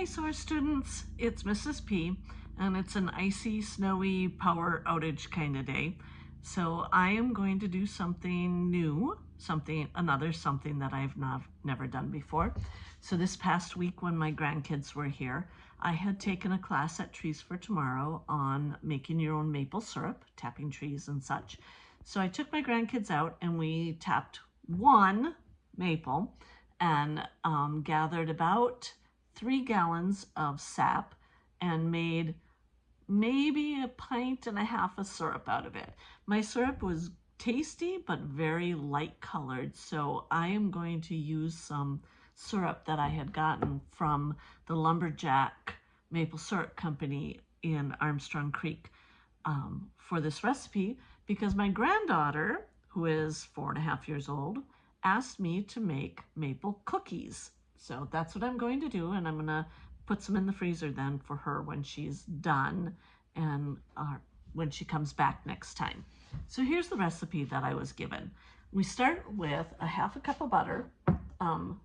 Hey SOAR students, it's Mrs. P, and it's an icy, snowy power outage kind of day. So I am going to do something new, another something that I've never done before. So this past week when my grandkids were here, I had taken a class at Trees for Tomorrow on making your own maple syrup, tapping trees and such. So I took my grandkids out and we tapped one maple and gathered about 3 gallons of sap and made maybe 1.5 pints of syrup out of it. My syrup was tasty but very light colored, so I am going to use some syrup that I had gotten from the Lumberjack Maple Syrup Company in Armstrong Creek for this recipe, because my granddaughter, who is 4.5 years old, asked me to make maple cookies. So that's what I'm going to do, and I'm going to put some in the freezer then for her when she's done and when she comes back next time. So here's the recipe that I was given. We start with 1/2 cup of butter,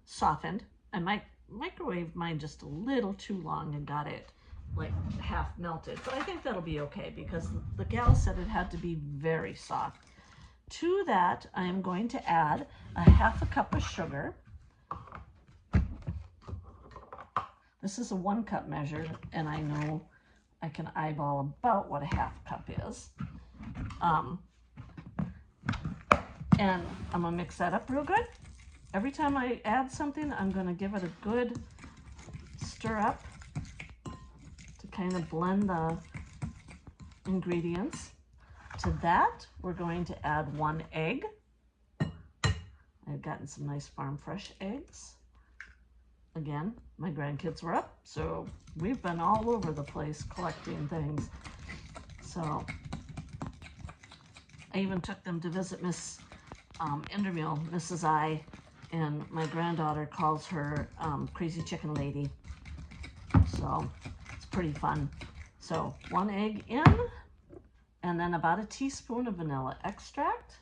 softened. I might microwave mine just a little too long and got it like half melted, but I think that'll be okay because the gal said it had to be very soft. To that, I am going to add 1/2 cup of sugar. This is a 1 cup measure, and I know I can eyeball about what 1/2 cup is. And I'm gonna mix that up real good. Every time I add something, I'm gonna give it a good stir up to kind of blend the ingredients. To that, we're going to add 1 egg. I've gotten some nice farm fresh eggs. Again, my grandkids were up, so we've been all over the place collecting things. So I even took them to visit Miss Indermill, Mrs. I, and my granddaughter calls her Crazy Chicken Lady. So it's pretty fun. So 1 egg in, and then about 1 teaspoon of vanilla extract.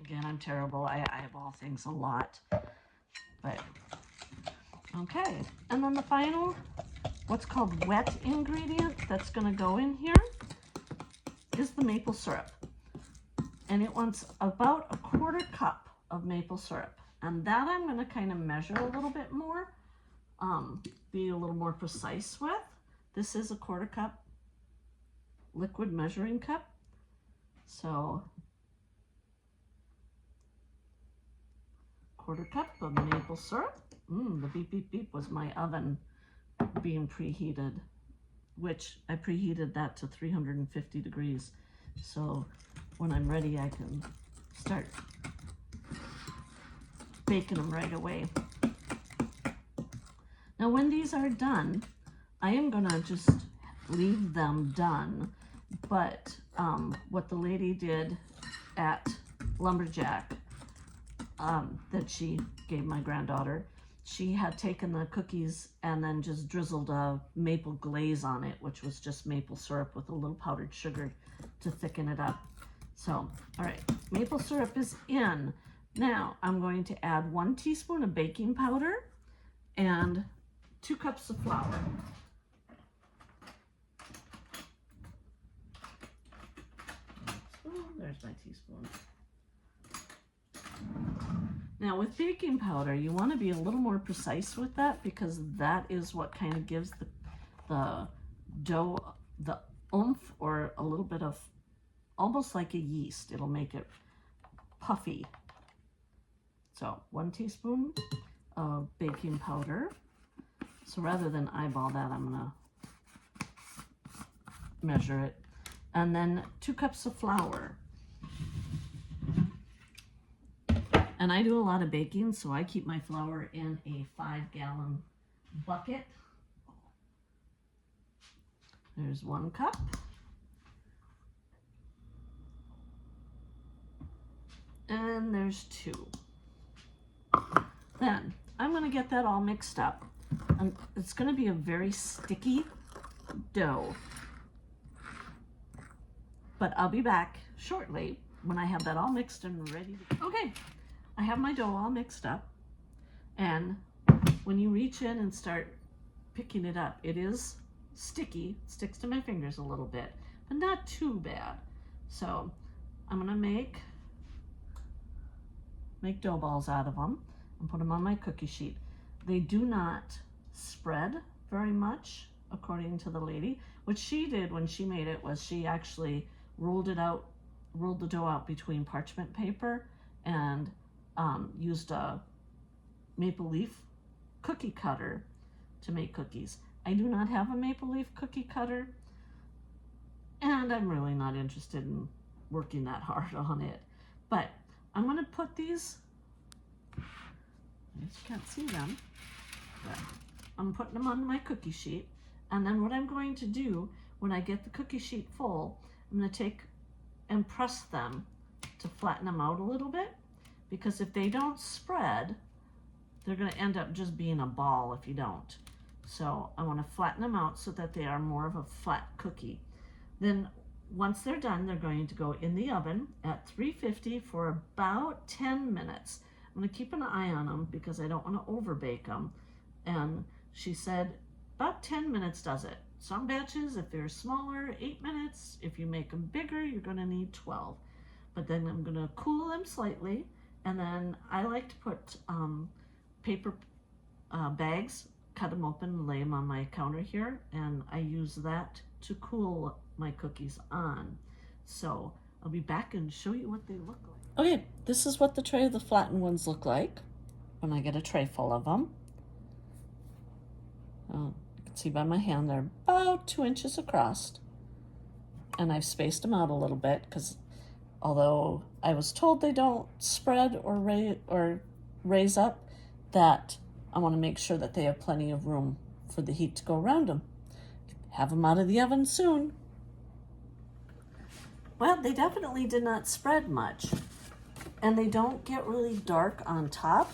Again, I'm terrible. I eyeball things a lot, but okay. And then the final, what's called wet ingredient that's going to go in here is the maple syrup. And it wants about 1/4 cup of maple syrup. And that I'm going to kind of measure a little bit more, be a little more precise with. This is 1/4 cup liquid measuring cup. So 1/4 cup of maple syrup. The beep, beep, beep was my oven being preheated, which I preheated that to 350 degrees. So when I'm ready, I can start baking them right away. Now, when these are done, I am gonna just leave them done. But what the lady did at Lumberjack, that she gave my granddaughter, she had taken the cookies and then just drizzled a maple glaze on it, which was just maple syrup with a little powdered sugar to thicken it up. So, all right, maple syrup is in. Now I'm going to add 1 teaspoon of baking powder and 2 cups of flour. Oh, there's my teaspoon. Now with baking powder, you want to be a little more precise with that because that is what kind of gives the dough the oomph, or a little bit of almost like a yeast. It'll make it puffy. So 1 teaspoon of baking powder. So rather than eyeball that, I'm gonna measure it. And then 2 cups of flour. And I do a lot of baking, so I keep my flour in a 5-gallon bucket. There's 1 cup. And there's 2. Then I'm going to get that all mixed up. And it's going to be a very sticky dough. But I'll be back shortly when I have that all mixed and ready to go. Okay. I have my dough all mixed up, and when you reach in and start picking it up, it is sticky, sticks to my fingers a little bit, but not too bad. So I'm gonna make dough balls out of them and put them on my cookie sheet. They do not spread very much, according to the lady. What she did when she made it was she actually rolled the dough out between parchment paper and used a maple leaf cookie cutter to make cookies. I do not have a maple leaf cookie cutter, and I'm really not interested in working that hard on it. But I'm gonna put these, you can't see them, but I'm putting them on my cookie sheet. And then what I'm going to do when I get the cookie sheet full, I'm gonna take and press them to flatten them out a little bit, because if they don't spread, they're gonna end up just being a ball if you don't. So I wanna flatten them out so that they are more of a flat cookie. Then once they're done, they're going to go in the oven at 350 for about 10 minutes. I'm gonna keep an eye on them because I don't wanna over bake them. And she said about 10 minutes does it. Some batches, if they're smaller, 8 minutes. If you make them bigger, you're gonna need 12. But then I'm gonna cool them slightly, and then I like to put paper bags, cut them open, lay them on my counter here, and I use that to cool my cookies on. So I'll be back and show you what they look like. Okay, this is what the tray of the flattened ones look like when I get a tray full of them. You can see by my hand they're about 2 inches across, and I've spaced them out a little bit because although I was told they don't spread or raise up, that I want to make sure that they have plenty of room for the heat to go around them. Have them out of the oven soon. Well, they definitely did not spread much, and they don't get really dark on top,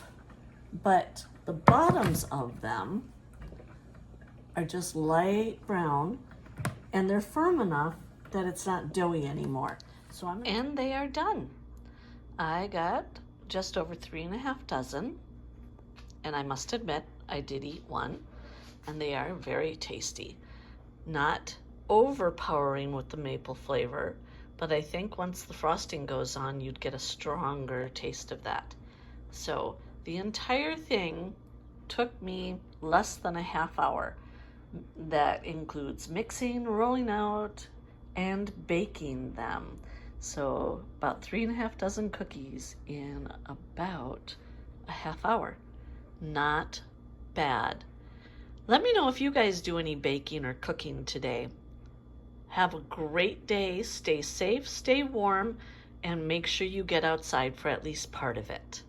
but the bottoms of them are just light brown, and they're firm enough that it's not doughy anymore. And they are done. I got just over 3.5 dozen, and I must admit I did eat one, and they are very tasty. Not overpowering with the maple flavor, but I think once the frosting goes on, you'd get a stronger taste of that. So the entire thing took me less than a half hour. That includes mixing, rolling out, and baking them. So about 3.5 dozen cookies in about a half hour. Not bad. Let me know if you guys do any baking or cooking today. Have a great day. Stay safe, stay warm, and make sure you get outside for at least part of it.